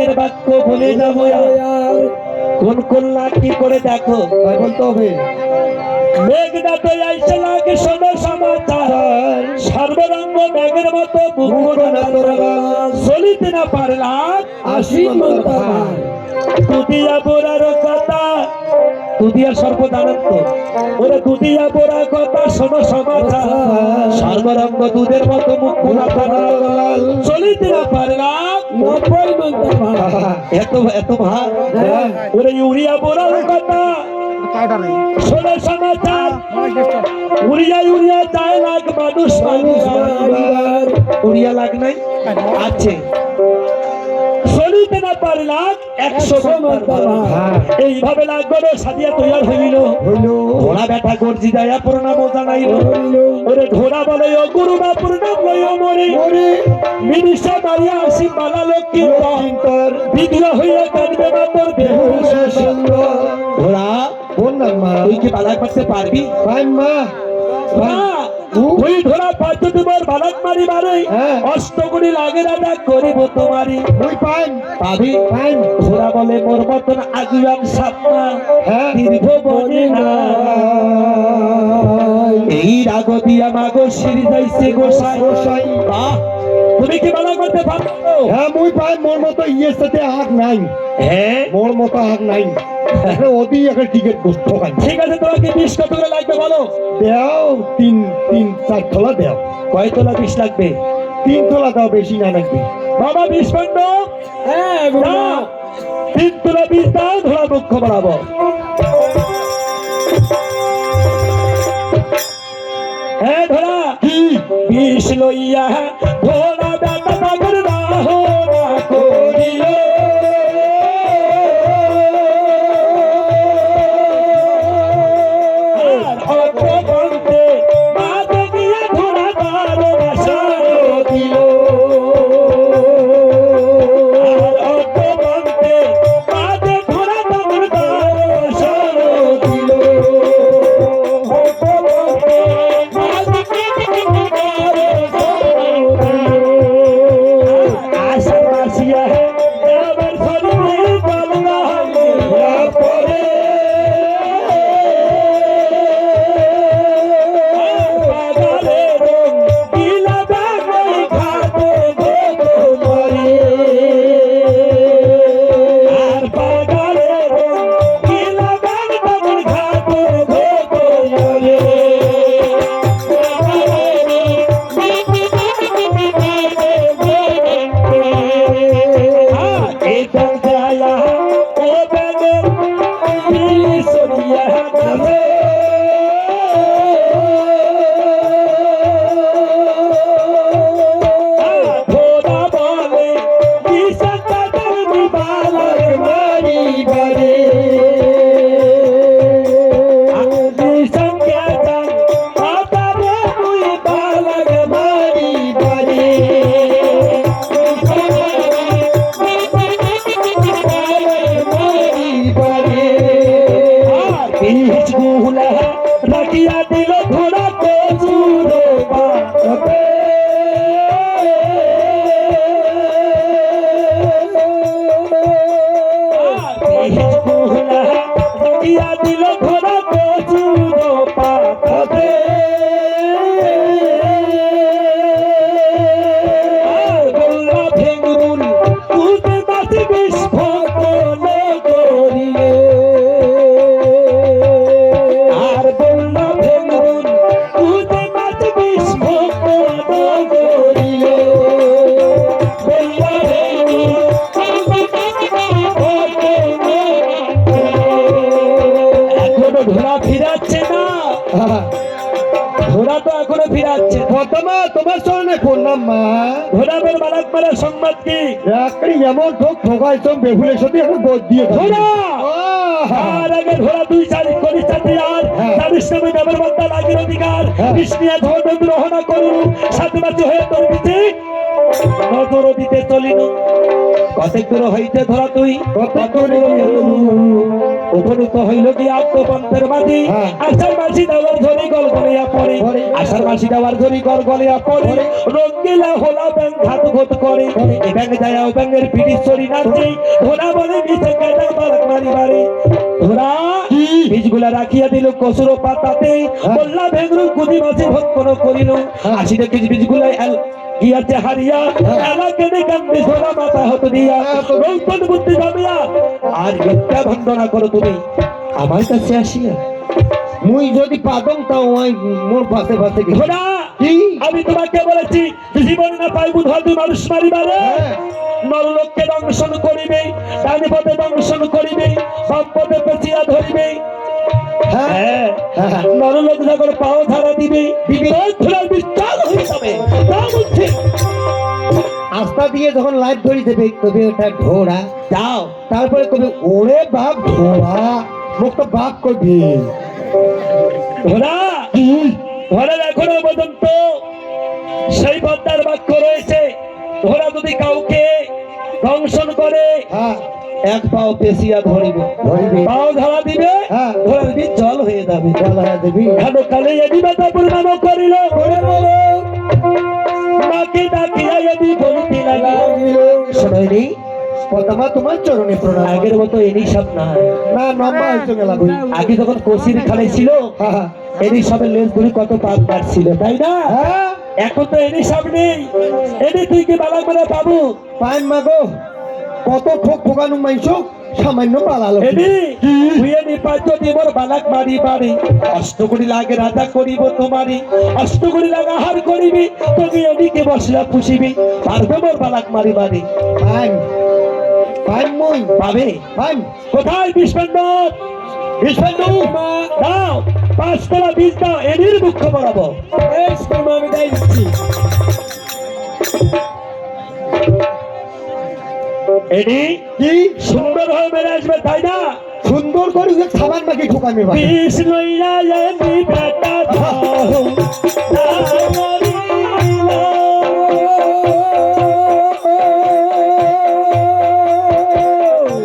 প্রাণের বাক্য ভুলে যাবো আর কোন কন্যা কি করে দেখো বলতে হবে মেঘনাতে আইসে লাগে শোনো সমাচার সর্বরঙ্গ মেঘের মতো চলিতে না পারলাম আসি মন্তার দুদিয়া বোরার কথা দুদিয়ার সর্বদানন্দ ওরে দুদিয়া বোরা কথা শোনো সমাচার সর্বরঙ্গ দুধের মতো মুখ খোলা চলিতে না পারলাম এত এত ভাগ ওরে ইউরিয়া বোরার কথা শোনো সমাচার উড়িয়া উড়িয়া যায় লাগ মানুষ উড়িয়া লাগ নাই আছে চলিতে না পারলাম 100 এইভাবে লাগলো সাদিয়া তৈয়ার হইল ঘোড়া ব্যাটা গর্জি দেয়া প্রণাম জানাইল ওরে ঘোড়া বলে ও গুরু বা প্রণাম লইও মরে মিনিষা মারিয়া আসি বালা লক্ষ্মীর বিধুরা হইয়া কাঁদবে না তোর বেহুশ সুন্দর ঘোড়া বল না মা তুই কি বালা করতে পারবি ভাই মা তুই ঘোড়া পাঁচ তোমার বালক মারি মারে অষ্টগুণী লাগে রাজা করিব তোমারি তুই পাইন পাবি পাইন ঘোড়া বলে মোর মতন আগুয়ান সাপনা দীর্ঘ বনে না এই রাগ দিয়া মাগো সিঁড়ি যাইছে গোসাই গোসাই বাহ তুমি কি বালা করতে পারো হ্যাঁ মুই পাই মোর মতো ইয়ের সাথে আগ নাই মোর মতো আগ নাই ওদি একটা টিকিট করতে হয় ঠিক আছে তোমাকে 20 কত করে লাগবে বলো দাও 3-4 তোলা দাও কয় তোলা 20 লাগবে 3 তোলা দাও বেশি না নাকি বাবা 20 পণ্ড হ্যাঁ 3 তোলা 20 দাও ধরা দুঃখ বাড়াবো হ্যাঁ ধরা কি 20 লইয়া ধরা বেটা পাগল না হো না করিল ঘোড়া তো এখনো ফিরাচ্ছে তোমার সঙ্গে করলাম মা ঘোড়াদের বালক মারা সংবাদ কি এমন ঠোক ঠোকাইছো বেহুলের সাথে এখন বোধ দিয়ে ঘোড়া আর আগে ঘোড়া 2-4 করি চাকরি আর তার ইসলামে দেবের বন্ধা লাগির অধিকার কৃষ্ণিয়া ধর্ম গ্রহণ করু সাথে হয়ে তোর পিছে নজর দিতে চলিল কত দূর হইতে ধরা তুই কত দূর উপনীত হইল কি আত্মপন্থের মাঝি হ্যাঁ। আষাঢ় মাসি দেওয়ার ধরি গলগলিয়া পড়ে পড়ে। আষাঢ় মাসি দেওয়ার ধরি গলগলিয়া পড়ে পড়ে। রঙ্গিলা হোলা ব্যাং ঘাত ঘট করে করে। এ ব্যাং যায় ও ব্যাঙের পিঠি চড়ি নাচে ধরা বলে মিছে কেটে বালক মারি বাড়ি ধরা কি? বীজগুলা রাখিয়া দিল কসুর পাতাতে বললা ভেঙরু কুদি মাঝে ভক্ষণ করিল হ্যাঁ। আসিতে বীজগুলা গিয়াছে হারিয়া হ্যাঁ। এলাকেনে কান্দে ধরা মাথা হত দিয়া হ্যাঁ, তো- রৌপন বুদ্ধি ভাবিয়া আর মিথ্যা ভণ্ডনা করো তুমি আমার কাছে আসিয়া মুই যদি পাদম তাও ওই মোর পাশে পাশে গেছি। ঘোড়া কি? আমি তোমাকে বলেছি জীবন না পাই বুধ তুই মানুষ মারিবারে হ্যাঁ। নরলোককে দংশন করিবে ডান পথে দংশন করিবে বাম পথে পেঁচিয়া ধরিবে হ্যাঁ। হ্যাঁ হ্যাঁ। নরলোক যখন পাও ধারা দিবে দিবে। তোর ধরার বিস্তার হয়ে যাবে তা বলছি আস্থা দিয়ে যখন লাইট ধরি দেবে তবে ওটা ঘোড়া যাও তারপরে কবে ওরে বাপ ঘোড়া মুখ তো বাপ করবি ঘোড়া ঘোড়ার এখনো পর্যন্ত সেই পদ্মার বাক্য রয়েছে ঘোড়া যদি কাউকে দংশন করে হ্যাঁ এক পাও পেশিয়া ধরিব ধরিবি পাও ধরা দিবে হ্যাঁ। ঘোড়ার বীজ জল হয়ে যাবে চলা দেবি হেন কালে এদি মাতা পূর্ণাম করিল মাকে ডাকিয়া এদি বলিতে লাগা শোনাইনি প্রথমা তোমার চরণে প্রণাম আগের মতো এনি সব না না লম্বা হয়েছে গেলা বই আগে যখন কচির খালে ছিল হ্যাঁ এনি সবের লেজ ধরে কত পাপ ছিল তাই না হ্যাঁ এখন তো এনি সব নেই এনি তুই কি বালা করে পাবো পাইন মাগো কত ঠোক ঠোকানো মাইছো সামান্য পালালো এনি তুই এনি পাঁচ দিবর বালাক মারি বাড়ি অষ্টকড়ি লাগে রাজা করিব তোমারি অষ্টকড়ি লাগা হার করিবি তুমি এদিকে বসলা পুষিবি পারবে মোর বালাক মারি বাড়ি পাইন পাইন মই পাবে পাইন কোথায় বিষ্ণুন্দর বিষ্ণু দাও 5 তলা বীজ দাও এনির মুখ্য বরাবো এই স্কুল আমি দেই দিচ্ছি এনি কি সুন্দর হয়ে বেড়ে আসবে তাই না সুন্দর করে যে সাবান মাকে ঠোকামি ভাই বিষ লইয়া এনি বেটা দাও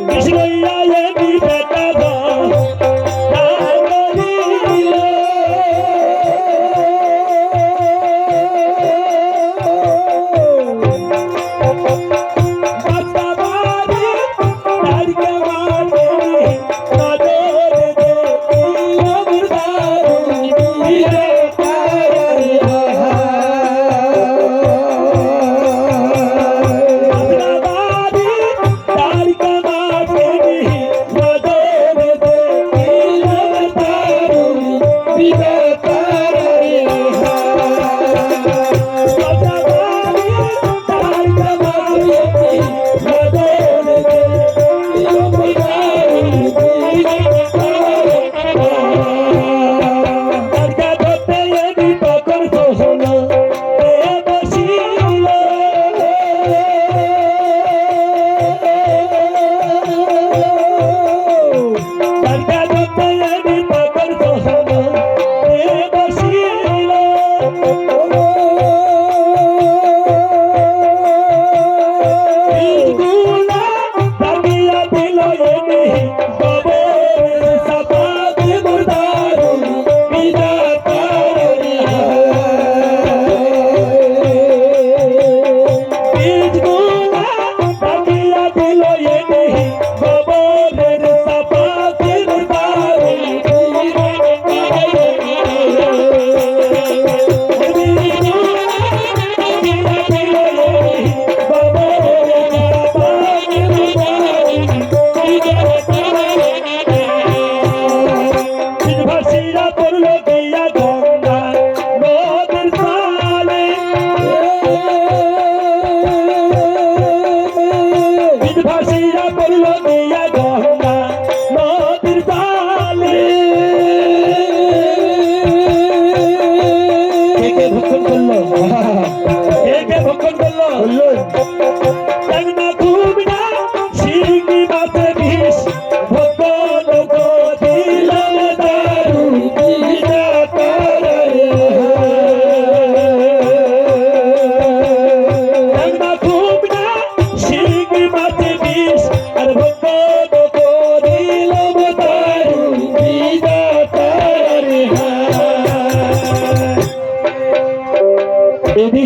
বিষ লইয়া এনি বেটা দাও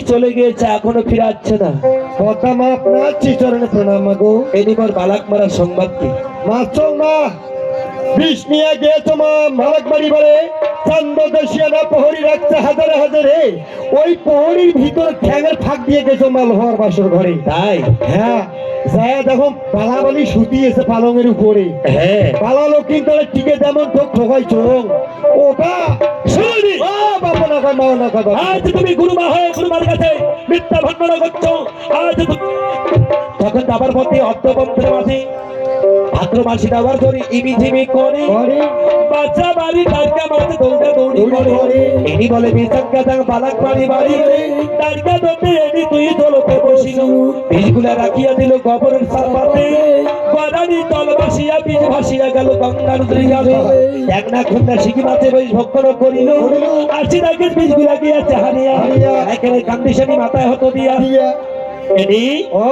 চলে গিয়েছে, এখনো ফিরে আসছে না। পদ্মা মা আপনার চরণে প্রণাম মাগো। এদিবার বালাক মারার সংবাদ কি? মাছ মা বিষ নিয়ে গিয়েছো মা মালাক বাড়ি বলে চান্দ দেশিয়ানা প্রহরী রাখছে হাজারে হাজারে, ওই প্রহরীর ভিতর ঠ্যাঙের ফাঁক দিয়ে গেছো মা লোহার বাসর ঘরে। তাই? হ্যাঁ যায় দেখো পালাবালি শুতিয়েছে পালঙের উপরে। হ্যাঁ, পালালো কিন্তু টিকে যেমন ঠোক ঠোকাই চোখ ওটা শুনি। বাবা না কয় মা না কয় বাবা। আজ তুমি গুরুমা হয়ে গুরুমার কাছে মিথ্যা ভণ্ডনা করছো। আজ তখন যাবার পথে অর্ধবন্ধের মাঝে ভাদ্র মাসি যাওয়ার জন্য ইমিঝিমি করে ঘরে বাচ্চা বাড়ি তারকা মাঝে দৌড়া দৌড়ি করে। এনি বলে বিশাখা যাং বালাক বাড়ি বাড়ি তারকা দৌড়ে এনি তুই দোলতে বসিল, বীজগুলা রাখিয়া দিল গোবরের সারপাতে, গদানি তল ভাসিয়া বীজ ভাসিয়া গেল গঙ্গার দরিয়াতে। এক না খুন্না শিখি মাঝে বই ভক্ষণ করিল, আসি নাকের বীজগুলা গিয়াছে হারিয়া, একেবারে কান্দিশানি মাথায় হতো দিয়া। দিয়া এনি ও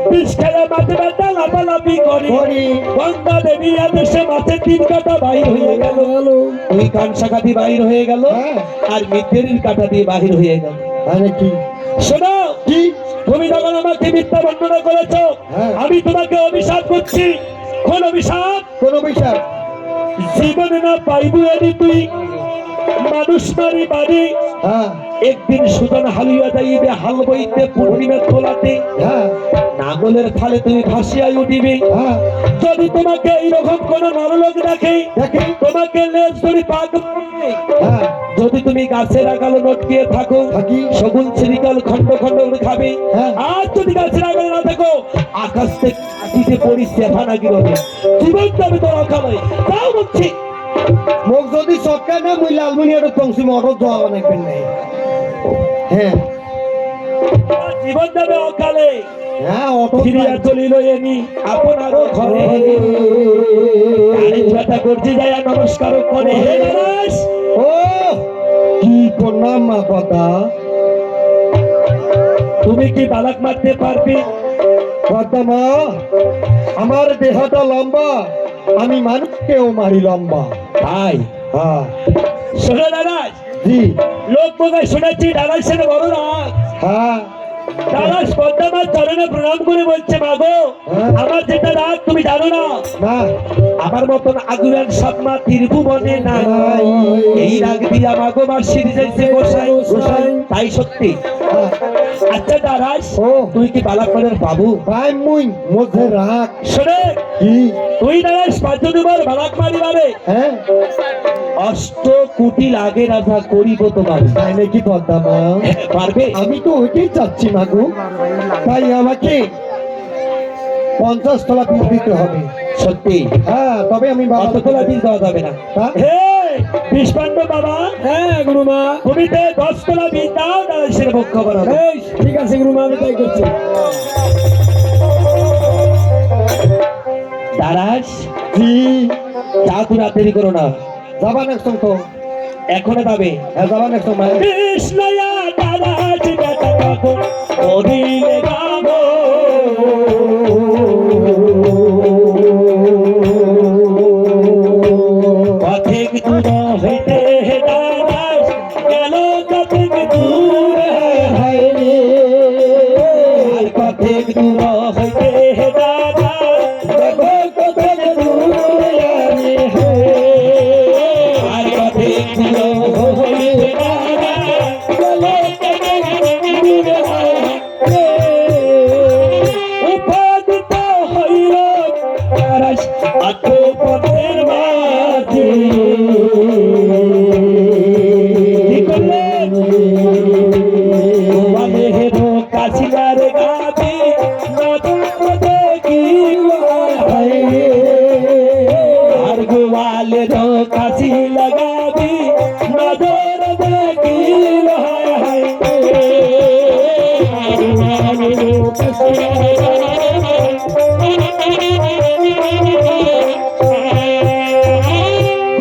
বিষ খেলা মাঠে ব্যথা লাফালাফি করে ঘরে গঙ্গা দেবী আদেশে মাঠে 3 কাটা বাইর হয়ে গেল, ওই কান শাখা দিয়ে বাইর হয়ে গেল হ্যাঁ। আর মিত্রের কাটা দিয়ে বাহির হয়ে গেল। আরে কি শোনো, কি তুমি যখন আমাকে মিথ্যা বর্ণনা করেছো, হ্যাঁ। আমি তোমাকে অভিশাপ করছি। কোন অভিশাপ? কোন বিষয়? জীবনে না পাইবু এনি তুই মানুষ মারি বাড়ি, হ্যাঁ একদিন সুতন হালিয়া যাইবে হাল বইতে পূর্ণিমার তোলাতে, হ্যাঁ নাঙ্গলের ফালে তুমি ভাসিয়া উঠিবে। হ্যাঁ যদি তোমাকে এইরকম কোন নরলোক দেখে, দেখি তোমাকে লেজ ধরে পাক মারবে। হ্যাঁ যদি তুমি গাছের আগালে লটকিয়ে থাকো, থাকি শগুন ছিরিকাল খন্ড খন্ড করে খাবে। হ্যাঁ। আর যদি গাছের আগালে না থাকো, আকাশ থেকে মাটিতে পড়ি সেফানা গিরবে, জীবন যাবে তোর অকালে। তাও বলছি মোক যদি সরকার না মুই লালমনিয়ার পংসি মরত যাওয়া বানাইবেন নাই। হ্যাঁ তোমার জীবন যাবে অকালে। হ্যাঁ অটো ফিরিয়া চলিল এনি আপনারও ঘরে, গাড়ি ব্যথা করছি যায় নমস্কার করে। হে গণেশ, ও কি প্রণাম মা কথা। তুমি কি বালাক মারতে পারবে? কথা মা আমার দেহটা লম্বা, আমি মানুষকেও মারি লম্বা। তাই? হ্যাঁ শোনো দাদাস, জি লোক বোধহয় শুনেছি দাদাসের বড় রাগ। হ্যাঁ দাদাস পদ্মামার চরণে প্রণাম করে বলছে, মাগো হ্যাঁ। আমার যেটা রাগ তুমি জানো না, না আমার মতন আগুয়ান সাপমা ত্রিভুবনে নাই। নাই। এই রাগ দিয়া মাগো মাসির যাইছে গোসাই গোসাই। তাই সত্যি। হ্যাঁ। আচ্ছা দাদাস, ও তুই কি বালাকনের বাবু? ভাই মুই মধ্যে রাখ শোনে, কি তুই দাদাস পাঁচজনবার বালাক মারিবারে হ্যাঁ 8 কোটি লাগে রাধা করিব তোমার। তাই নাকি পদ্মা মা? পারবে? আমি তো ওইটাই চাচ্ছি মাগু, তাই আমাকে 50 তলা বীজ দিতে হবে। সত্যি? হ্যাঁ তবে আমি বাবা অত তোলা বীজ দেওয়া যাবে না। হ্যাঁ? হে বিষ্পাণ্ড বাবা, হ্যাঁ গুরুমা, তুমি তো 10 তোলা বীজ দাও, দাদাসের পক্ষ করো। এই ঠিক আছে গুরুমা, আমি তাই করছি। দাদাস জি যা, তুমি আর দেরি করো না, যাবা নেক্সট তো এখনো যাবে। হ্যাঁ যাবা নেক্সট মা। কৃষ্ণয়া দাদাস বেটা কাকু ওদিলে গাবো, পথিক দূর হইতে দাদাস গেল পথিক দূর, হায় রে আর পথিক দূর হইতে দাদাস দেখো কত দূরে আমি আর পথিক দূর হইতে দাদাস গেল পথিক দূর, উপাদিত হইল দাদাস আটো পথের মাঝে। কি করলেন? বলে হেরো কাশিয়ার গাবি নতুন দেখি হায় রে আর গোয়ালে তো কাশি লাগাবি নজর দেখি হায় হায়।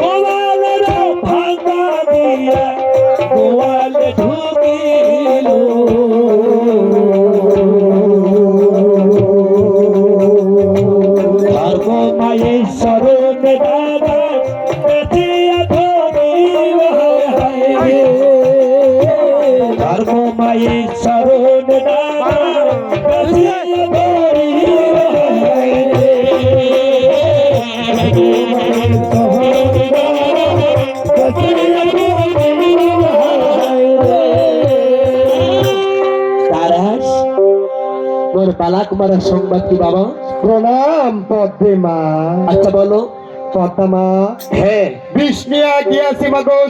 গোয়ালের ভাঙা দিয়া গোয়ালে ঢুকিল, ধর্ম মায়ের শরণে দাদা বেঁচিয়া ধরিল হায় হায়। ধর্ম মায়ের তারাস তোর বালাক মারার সংবাদ কি বাবা? প্রণাম পদ্মে মা। আচ্ছা বলো। পদ্মা মা, হ্যাঁ বিষ নিয়ে গিয়াছি মাগো